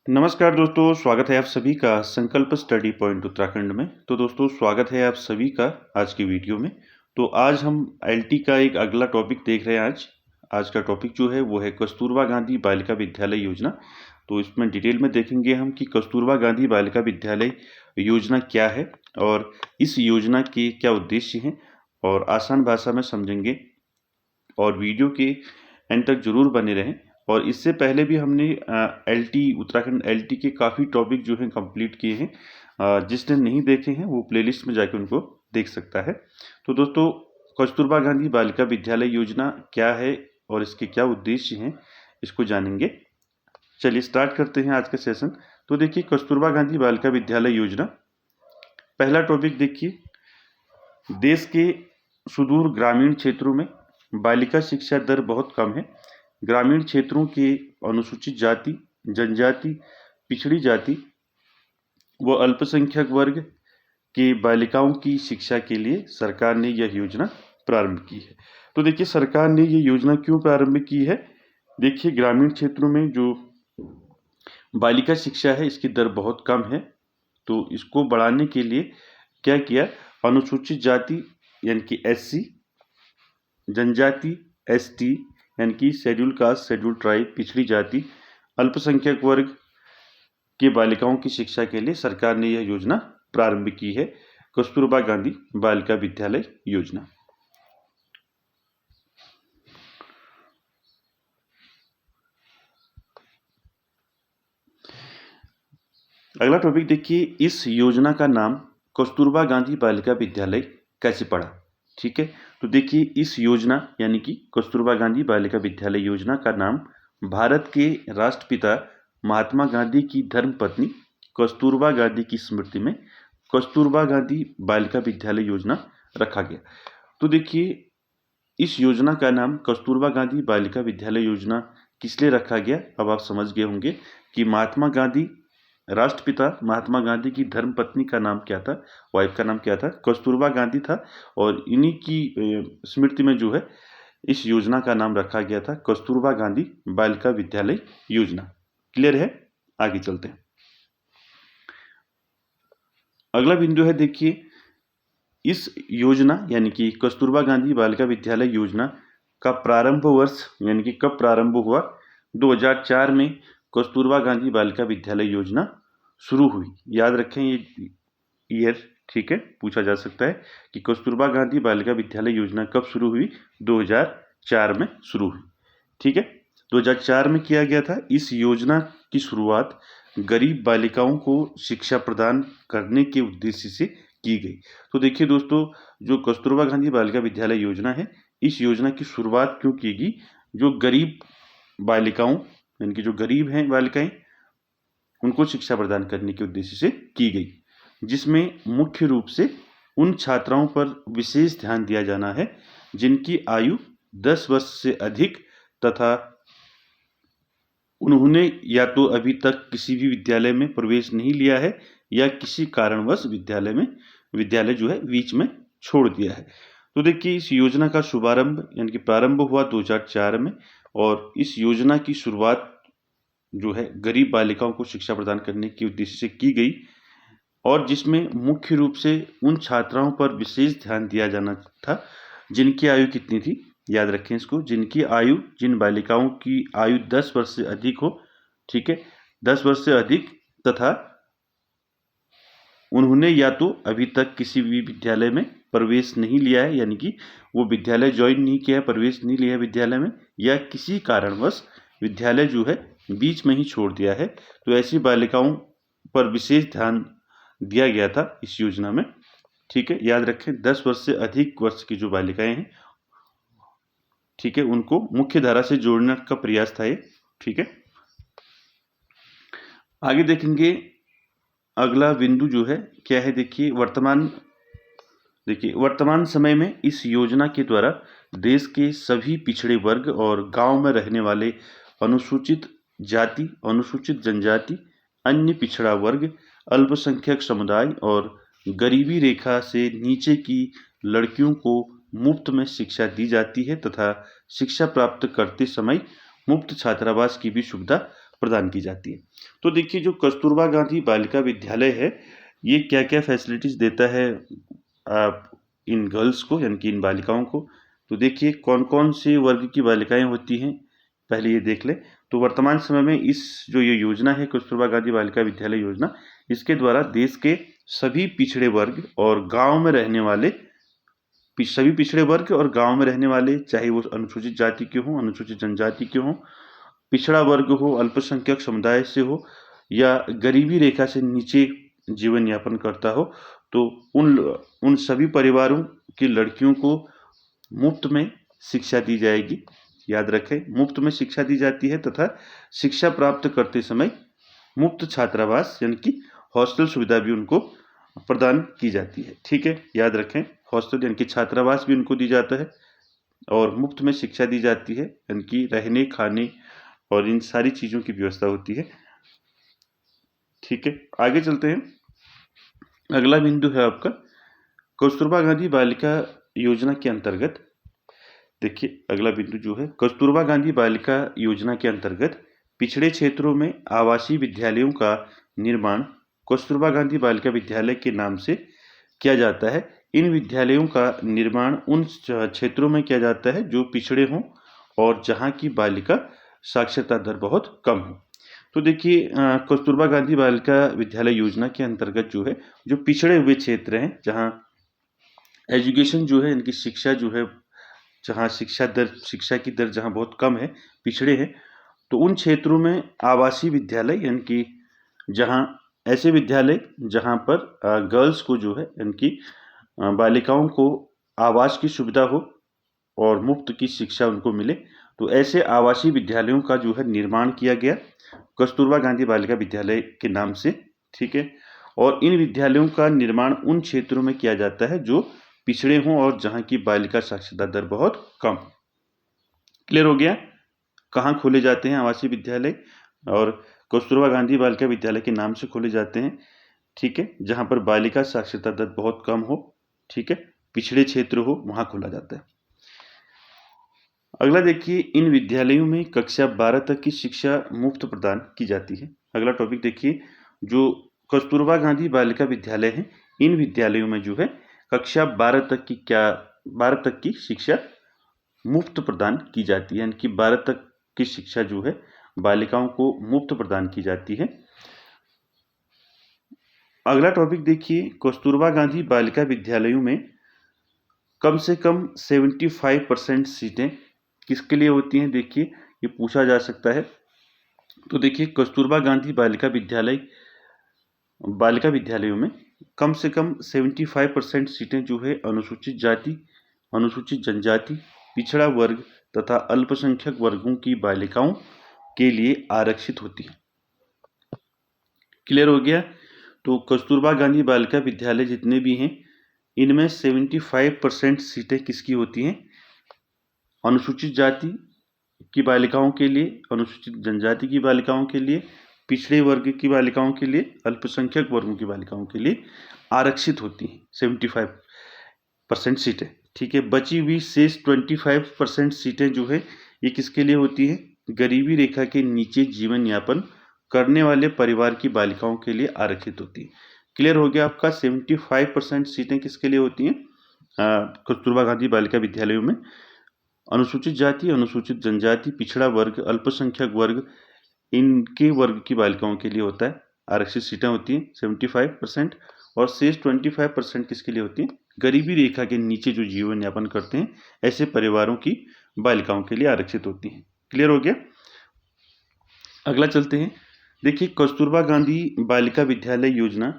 नमस्कार दोस्तों, स्वागत है आप सभी का संकल्प स्टडी पॉइंट उत्तराखंड में। तो दोस्तों स्वागत है आप सभी का आज की वीडियो में। तो आज हम एलटी का एक अगला टॉपिक देख रहे हैं। आज का टॉपिक जो है वो है कस्तूरबा गांधी बालिका विद्यालय योजना। तो इसमें डिटेल में देखेंगे हम कि कस्तूरबा गांधी बालिका विद्यालय योजना क्या है और इस योजना के क्या उद्देश्य हैं, और आसान भाषा में समझेंगे। और वीडियो के एंड तक जरूर बने रहें। और इससे पहले भी हमने एलटी उत्तराखंड एलटी के काफ़ी टॉपिक जो हैं कंप्लीट किए हैं। जिसने नहीं देखे हैं वो प्लेलिस्ट में जाकर उनको देख सकता है। तो दोस्तों कस्तूरबा गांधी बालिका विद्यालय योजना क्या है और इसके क्या उद्देश्य हैं, इसको जानेंगे। चलिए स्टार्ट करते हैं आज का सेशन। तो देखिए कस्तूरबा गांधी बालिका विद्यालय योजना, पहला टॉपिक देखिए, देश के सुदूर ग्रामीण क्षेत्रों में बालिका शिक्षा दर बहुत कम है। ग्रामीण क्षेत्रों के अनुसूचित जाति, जनजाति, पिछड़ी जाति व अल्पसंख्यक वर्ग की बालिकाओं की शिक्षा के लिए सरकार ने यह योजना प्रारंभ की है। तो देखिए सरकार ने यह योजना क्यों प्रारंभ की है। देखिए ग्रामीण क्षेत्रों में जो बालिका शिक्षा है इसकी दर बहुत कम है, तो इसको बढ़ाने के लिए क्या किया, अनुसूचित जाति यानी कि एससी, जनजाति एसटी यानी कि शेड्यूल कास्ट, शेड्यूल ट्राइब, पिछड़ी जाति, अल्पसंख्यक वर्ग की बालिकाओं की शिक्षा के लिए सरकार ने यह योजना प्रारंभ की है, कस्तूरबा गांधी बालिका विद्यालय योजना। अगला टॉपिक देखिए, इस योजना का नाम कस्तूरबा गांधी बालिका विद्यालय कैसे पड़ा। ठीक है, तो देखिए इस योजना यानी कि कस्तूरबा गांधी बालिका विद्यालय योजना का नाम भारत के राष्ट्रपिता महात्मा गांधी की धर्मपत्नी कस्तूरबा गांधी की स्मृति में कस्तूरबा गांधी बालिका विद्यालय योजना रखा गया। तो देखिए इस योजना का नाम कस्तूरबा गांधी बालिका विद्यालय योजना किस लिए रखा गया, अब आप समझ गए होंगे कि महात्मा गांधी, राष्ट्रपिता महात्मा गांधी की धर्मपत्नी का नाम क्या था, वाइफ का नाम क्या था, कस्तूरबा गांधी था। और इन्हीं की स्मृति में जो है इस योजना का नाम रखा गया था कस्तूरबा गांधी बालिका विद्यालय योजना। क्लियर है, आगे चलते हैं। अगला बिंदु है देखिए, इस योजना यानी कि कस्तूरबा गांधी बालिका विद्यालय योजना का प्रारंभ वर्ष यानी कि कब प्रारंभ हुआ। 2004 में कस्तूरबा गांधी बालिका विद्यालय योजना शुरू हुई। याद रखें ये ईयर, ठीक है, पूछा जा सकता है कि कस्तूरबा गांधी बालिका विद्यालय योजना कब शुरू हुई। 2004 में शुरू हुई। ठीक है, 2004 में किया गया था। इस योजना की शुरुआत गरीब बालिकाओं को शिक्षा प्रदान करने के उद्देश्य से की गई। तो देखिए दोस्तों, जो कस्तूरबा गांधी बालिका विद्यालय योजना है, इस योजना की शुरुआत क्यों की गई, जो गरीब बालिकाओं यानी कि जो गरीब हैं बालिकाएं, उनको शिक्षा प्रदान करने के उद्देश्य से की गई, जिसमें मुख्य रूप से उन छात्राओं पर विशेष ध्यान दिया जाना है जिनकी आयु 10 वर्ष से अधिक तथा उन्होंने या तो अभी तक किसी भी विद्यालय में प्रवेश नहीं लिया है या किसी कारणवश विद्यालय जो है बीच में छोड़ दिया है। तो देखिए इस योजना का शुभारंभ यानी कि प्रारंभ हुआ 2004 में, और इस योजना की शुरुआत जो है गरीब बालिकाओं को शिक्षा प्रदान करने के उद्देश्य से की गई, और जिसमें मुख्य रूप से उन छात्राओं पर विशेष ध्यान दिया जाना था जिनकी आयु कितनी थी, याद रखें इसको, जिन बालिकाओं की आयु 10 वर्ष से अधिक हो। ठीक है, 10 वर्ष से अधिक तथा उन्होंने या तो अभी तक किसी भी विद्यालय में प्रवेश नहीं लिया है, यानी कि वो विद्यालय ज्वाइन नहीं किया है, प्रवेश नहीं लिया है विद्यालय में, या किसी कारणवश विद्यालय जो है बीच में ही छोड़ दिया है। तो ऐसी बालिकाओं पर विशेष ध्यान दिया गया था इस योजना में। ठीक है, याद रखें 10 वर्ष से अधिक वर्ष की जो बालिकाएं हैं, ठीक है, उनको मुख्य धारा से जोड़ने का प्रयास था ये। ठीक है, आगे देखेंगे। अगला बिंदु जो है क्या है, देखिए वर्तमान समय में इस योजना के द्वारा देश के सभी पिछड़े वर्ग और गांव में रहने वाले अनुसूचित जाति, अनुसूचित जनजाति, अन्य पिछड़ा वर्ग, अल्पसंख्यक समुदाय और गरीबी रेखा से नीचे की लड़कियों को मुफ्त में शिक्षा दी जाती है तथा शिक्षा प्राप्त करते समय मुफ्त छात्रावास की भी सुविधा प्रदान की जाती है। तो देखिए जो कस्तूरबा गांधी बालिका विद्यालय है, ये क्या क्या फैसिलिटीज़ देता है इन गर्ल्स को, यानी कि इन बालिकाओं को। तो देखिए कौन कौन से वर्ग की बालिकाएं होती हैं, पहले ये देख लें। तो वर्तमान समय में इस जो ये योजना है कस्तूरबा गांधी बालिका विद्यालय योजना, इसके द्वारा देश के सभी पिछड़े वर्ग और गांव में रहने वाले सभी पिछड़े वर्ग और गांव में रहने वाले, चाहे वो अनुसूचित जाति के हों, अनुसूचित जनजाति के हों, पिछड़ा वर्ग हो, अल्पसंख्यक समुदाय से हो या गरीबी रेखा से नीचे जीवन यापन करता हो, तो उन सभी परिवारों की लड़कियों को मुफ्त में शिक्षा दी जाएगी। याद रखें, मुफ्त में शिक्षा दी जाती है तथा शिक्षा प्राप्त करते समय मुफ्त छात्रावास यानी कि हॉस्टल सुविधा भी उनको प्रदान की जाती है। ठीक है, याद रखें, हॉस्टल यानी कि छात्रावास भी उनको दी जाता है और मुफ्त में शिक्षा दी जाती है, यानी कि रहने खाने और इन सारी चीज़ों की व्यवस्था होती है। ठीक है, आगे चलते हैं। अगला बिंदु है आपका कस्तूरबा गांधी बालिका योजना के अंतर्गत। देखिए अगला बिंदु जो है, कस्तूरबा गांधी बालिका योजना के अंतर्गत पिछड़े क्षेत्रों में आवासीय विद्यालयों का निर्माण कस्तूरबा गांधी बालिका विद्यालय के नाम से किया जाता है। इन विद्यालयों का निर्माण उन क्षेत्रों में किया जाता है जो पिछड़े हों और जहां की बालिका साक्षरता दर बहुत कम हो। तो देखिए कस्तूरबा गांधी बालिका विद्यालय योजना के अंतर्गत जो है, जो पिछड़े हुए क्षेत्र हैं, जहां एजुकेशन जो है, इनकी शिक्षा जो है, जहां शिक्षा की दर जहां बहुत कम है, पिछड़े हैं, तो उन क्षेत्रों में आवासीय विद्यालय यानी कि जहां ऐसे विद्यालय जहां पर गर्ल्स को जो है, यानी कि बालिकाओं को आवास की सुविधा हो और मुफ्त की शिक्षा उनको मिले, तो ऐसे आवासीय विद्यालयों का जो है निर्माण किया गया कस्तूरबा गांधी बालिका विद्यालय के नाम से। ठीक है, और इन विद्यालयों का निर्माण उन क्षेत्रों में किया जाता है जो पिछड़े हों और जहां की बालिका साक्षरता दर बहुत कम। क्लियर हो गया? कहाँ खोले जाते हैं आवासीय विद्यालय? और कस्तूरबा गांधी बालिका विद्यालय के नाम से खोले जाते हैं। ठीक है, जहां पर बालिका साक्षरता दर बहुत कम हो, ठीक है, पिछड़े क्षेत्र हो, वहां खोला जाता है। अगला देखिए, इन विद्यालयों में कक्षा 12 तक की शिक्षा मुफ्त प्रदान की जाती है। अगला टॉपिक देखिए, जो कस्तूरबा गांधी बालिका विद्यालय है, इन विद्यालयों में जो है कक्षा 12 तक की शिक्षा मुफ्त प्रदान की जाती है, यानी कि 12 तक की शिक्षा जो है बालिकाओं को मुफ्त प्रदान की जाती है। अगला टॉपिक देखिए, कस्तूरबा गांधी बालिका विद्यालयों में कम से कम 75% सीटें किसके लिए होती हैं? देखिए ये पूछा जा सकता है। तो देखिए कस्तूरबा गांधी बालिका विद्यालयों में कम से कम 75% सीटें जो है अनुसूचित जाति, अनुसूचित जनजाति, पिछड़ा वर्ग तथा अल्पसंख्यक वर्गों की बालिकाओं के लिए आरक्षित होती है। क्लियर हो गया? तो कस्तूरबा गांधी बालिका विद्यालय जितने भी हैं, इनमें 75% सीटें किसकी होती हैं? अनुसूचित जाति की बालिकाओं के लिए, अनुसूचित जनजाति की बालिकाओं के लिए, पिछड़े वर्ग की बालिकाओं के लिए, अल्पसंख्यक वर्गों की बालिकाओं के लिए आरक्षित होती हैं 75% सीटें। ठीक है, बची हुई शेष 25% सीटें जो है ये किसके लिए होती हैं? गरीबी रेखा के नीचे जीवन यापन करने वाले परिवार की बालिकाओं के लिए आरक्षित होती है। क्लियर हो गया आपका? 75% सीटें किसके लिए होती हैं? कस्तूरबा गांधी बालिका विद्यालयों में अनुसूचित जाति, अनुसूचित जनजाति, पिछड़ा वर्ग, अल्पसंख्यक वर्ग, इनके वर्ग की बालिकाओं के लिए होता है, आरक्षित सीटें होती हैं 75%, और शेष 25% किसके लिए होती हैं? गरीबी रेखा के नीचे जो जीवन यापन करते हैं ऐसे परिवारों की बालिकाओं के लिए आरक्षित होती हैं। क्लियर हो गया? अगला चलते हैं। देखिए कस्तूरबा गांधी बालिका विद्यालय योजना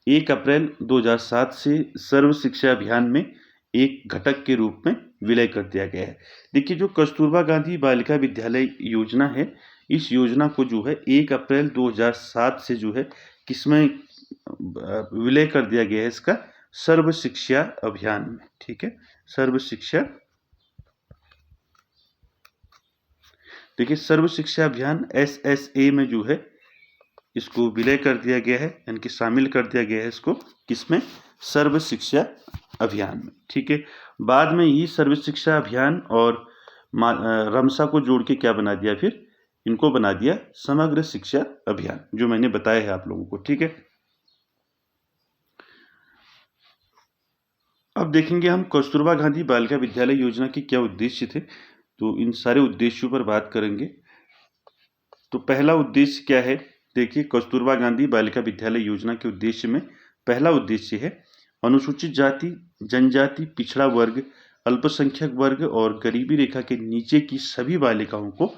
1 अप्रैल 2007 से सर्व शिक्षा अभियान में एक घटक के रूप में विलय कर दिया गया है। देखिए जो कस्तूरबा गांधी बालिका विद्यालय योजना है, इस योजना को जो है 1 अप्रैल 2007 से जो है किसमें विलय कर दिया गया है? इसका सर्व शिक्षा अभियान में। ठीक है, सर्व शिक्षा, देखिए सर्व शिक्षा अभियान SSA में जो है इसको विलय कर दिया गया है, यानी कि शामिल कर दिया गया है इसको किसमें? सर्व शिक्षा अभियान में। ठीक है, बाद में ये सर्व शिक्षा अभियान और रमसा को जोड़ के क्या बना दिया? फिर इनको बना दिया समग्र शिक्षा अभियान, जो मैंने बताया है आप लोगों को। ठीक है, अब देखेंगे हम कस्तूरबा गांधी बालिका विद्यालय योजना के क्या उद्देश्य थे। तो इन सारे उद्देश्यों पर बात करेंगे। तो पहला उद्देश्य क्या है, देखिए कस्तूरबा गांधी बालिका विद्यालय योजना के उद्देश्य में पहला उद्देश्य है अनुसूचित जाति, जनजाति, पिछड़ा वर्ग, अल्पसंख्यक वर्ग और गरीबी रेखा के नीचे की सभी बालिकाओं को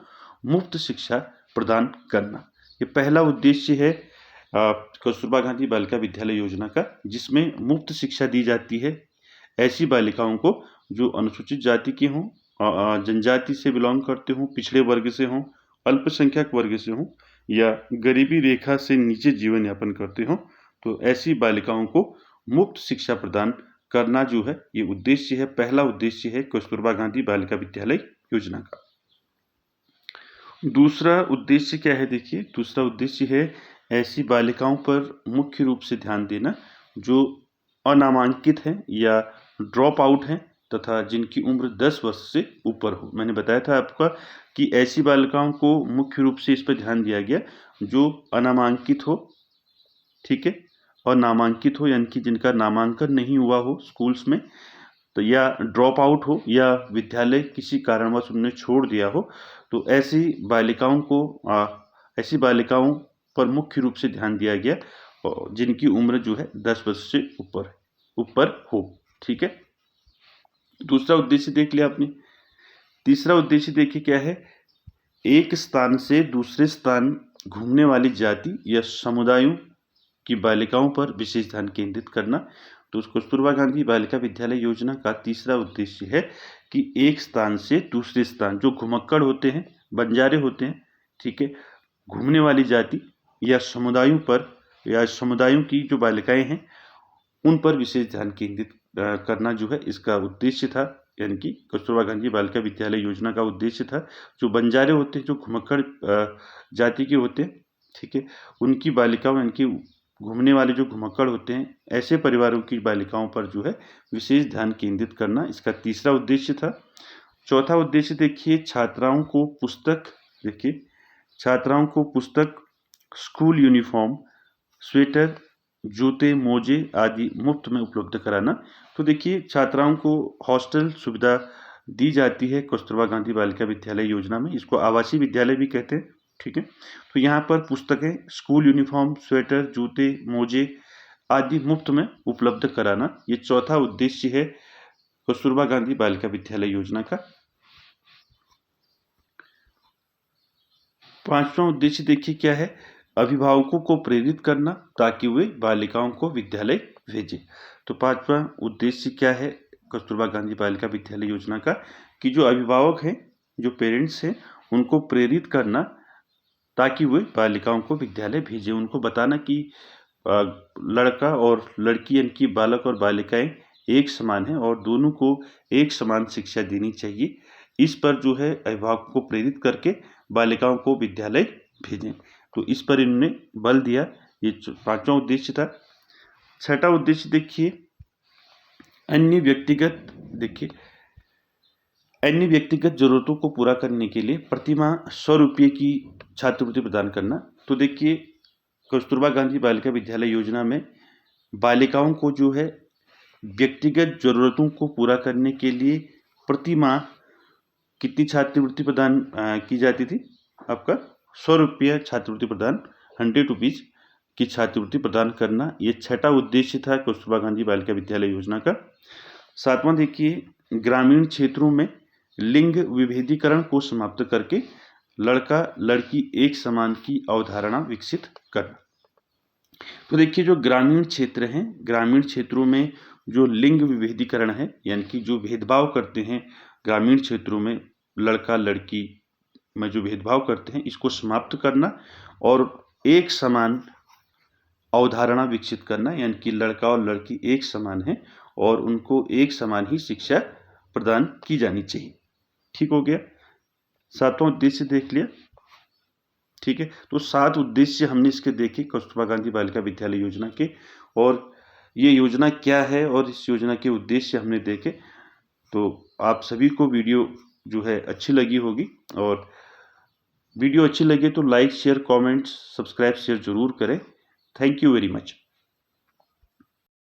मुफ्त शिक्षा प्रदान करना। ये पहला उद्देश्य है कस्तूरबा गांधी बालिका विद्यालय योजना का, जिसमें मुफ्त शिक्षा दी जाती है ऐसी बालिकाओं को जो अनुसूचित जाति की हों, जनजाति से बिलोंग करते हों, पिछड़े वर्ग से हों, अल्पसंख्यक वर्ग से हों या गरीबी रेखा से नीचे जीवन यापन करते हों। तो ऐसी बालिकाओं को मुफ्त शिक्षा प्रदान करना जो है ये उद्देश्य है, पहला उद्देश्य है कस्तूरबा गांधी बालिका विद्यालय योजना का। दूसरा उद्देश्य क्या है, देखिए दूसरा उद्देश्य है ऐसी बालिकाओं पर मुख्य रूप से ध्यान देना जो अनामांकित हैं या ड्रॉप आउट हैं तथा जिनकी उम्र 10 वर्ष से ऊपर हो। मैंने बताया था आपका कि ऐसी बालिकाओं को मुख्य रूप से इस पर ध्यान दिया गया जो अनामांकित हो, ठीक है, और नामांकित हो यानी कि जिनका नामांकन नहीं हुआ हो स्कूल्स में, तो या ड्रॉप आउट हो या विद्यालय किसी कारणवश उन्होंने छोड़ दिया हो। तो ऐसी बालिकाओं पर मुख्य रूप से ध्यान दिया गया जिनकी उम्र जो है 10 वर्ष से ऊपर हो। ठीक है, दूसरा उद्देश्य देख लिया आपने। तीसरा उद्देश्य देखिए क्या है, एक स्थान से दूसरे स्थान घूमने वाली जाति या समुदायों की बालिकाओं पर विशेष ध्यान केंद्रित करना। तो कस्तूरबा गांधी बालिका विद्यालय योजना का तीसरा उद्देश्य है कि एक स्थान से दूसरे स्थान जो घुमक्कड़ होते हैं, बंजारे होते हैं, ठीक है, घूमने वाली जाति या समुदायों की जो बालिकाएं हैं उन पर विशेष ध्यान केंद्रित करना जो है इसका उद्देश्य था, यानी कि कस्तूरबा गांधी बालिका विद्यालय योजना का उद्देश्य था। जो बंजारे होते हैं, जो घुमक्कड़ जाति के होते हैं, ठीक है, उनकी बालिकाओं यानी कि घूमने वाले जो घुमक्कड़ होते हैं, ऐसे परिवारों की बालिकाओं पर जो है विशेष ध्यान केंद्रित करना इसका तीसरा उद्देश्य था। चौथा उद्देश्य देखिए छात्राओं को पुस्तक, स्कूल यूनिफॉर्म, स्वेटर, जूते, मोजे आदि मुफ्त में उपलब्ध कराना। तो देखिए छात्राओं को हॉस्टल सुविधा दी जाती है कस्तूरबा गांधी बालिका विद्यालय योजना में, इसको आवासीय विद्यालय भी कहते हैं। ठीक है, तो यहाँ पर पुस्तकें, स्कूल यूनिफॉर्म, स्वेटर, जूते, मोजे आदि मुफ्त में उपलब्ध कराना, ये चौथा उद्देश्य है कस्तूरबा गांधी बालिका विद्यालय योजना का। पांचवा उद्देश्य देखिए क्या है, अभिभावकों को प्रेरित करना ताकि वे बालिकाओं को विद्यालय भेजें। तो पांचवा उद्देश्य क्या है कस्तूरबा गांधी बालिका विद्यालय योजना का, कि जो अभिभावक हैं, जो पेरेंट्स हैं, उनको प्रेरित करना ताकि वे बालिकाओं को विद्यालय भेजें। उनको बताना कि लड़का और लड़की यानी कि बालक और बालिकाएं एक समान हैं और दोनों को एक समान शिक्षा देनी चाहिए। इस पर जो है अभिभावकों को प्रेरित करके बालिकाओं को विद्यालय भेजें। तो इस पर इन्होंने बल दिया, ये पांचवा उद्देश्य था। छठा उद्देश्य देखिए, अन्य व्यक्तिगत जरूरतों को पूरा करने के लिए प्रतिमाह 100 रुपये की छात्रवृत्ति प्रदान करना। तो देखिए कस्तूरबा गांधी बालिका विद्यालय योजना में बालिकाओं को जो है व्यक्तिगत जरूरतों को पूरा करने के लिए प्रतिमाह कितनी छात्रवृत्ति प्रदान की जाती थी, आपका 100 रुपये छात्रवृत्ति प्रदान, 100 रुपीज की छात्रवृत्ति प्रदान करना, ये छठा उद्देश्य था कस्तूरबा गांधी बालिका विद्यालय योजना का। सातवां देखिए, ग्रामीण क्षेत्रों में लिंग विभेदीकरण को समाप्त करके लड़का लड़की एक समान की अवधारणा विकसित करना। तो देखिए जो ग्रामीण क्षेत्र हैं, ग्रामीण क्षेत्रों में जो लिंग विभेदीकरण है यानी कि जो भेदभाव करते हैं ग्रामीण क्षेत्रों में, लड़का लड़की में जो भेदभाव करते हैं, इसको समाप्त करना और एक समान अवधारणा विकसित करना, यानी कि लड़का और लड़की एक समान हैं और उनको एक समान ही शिक्षा प्रदान की जानी चाहिए। ठीक हो गया, सातवां उद्देश्य देख लिया। ठीक है, तो 7 उद्देश्य हमने इसके देखे कस्तूरबा गांधी बालिका विद्यालय योजना के, और ये योजना क्या है और इस योजना के उद्देश्य हमने देखे। तो आप सभी को वीडियो जो है अच्छी लगी होगी और वीडियो अच्छी लगे तो like share comments subscribe share ज़रूर करें। Thank you very much.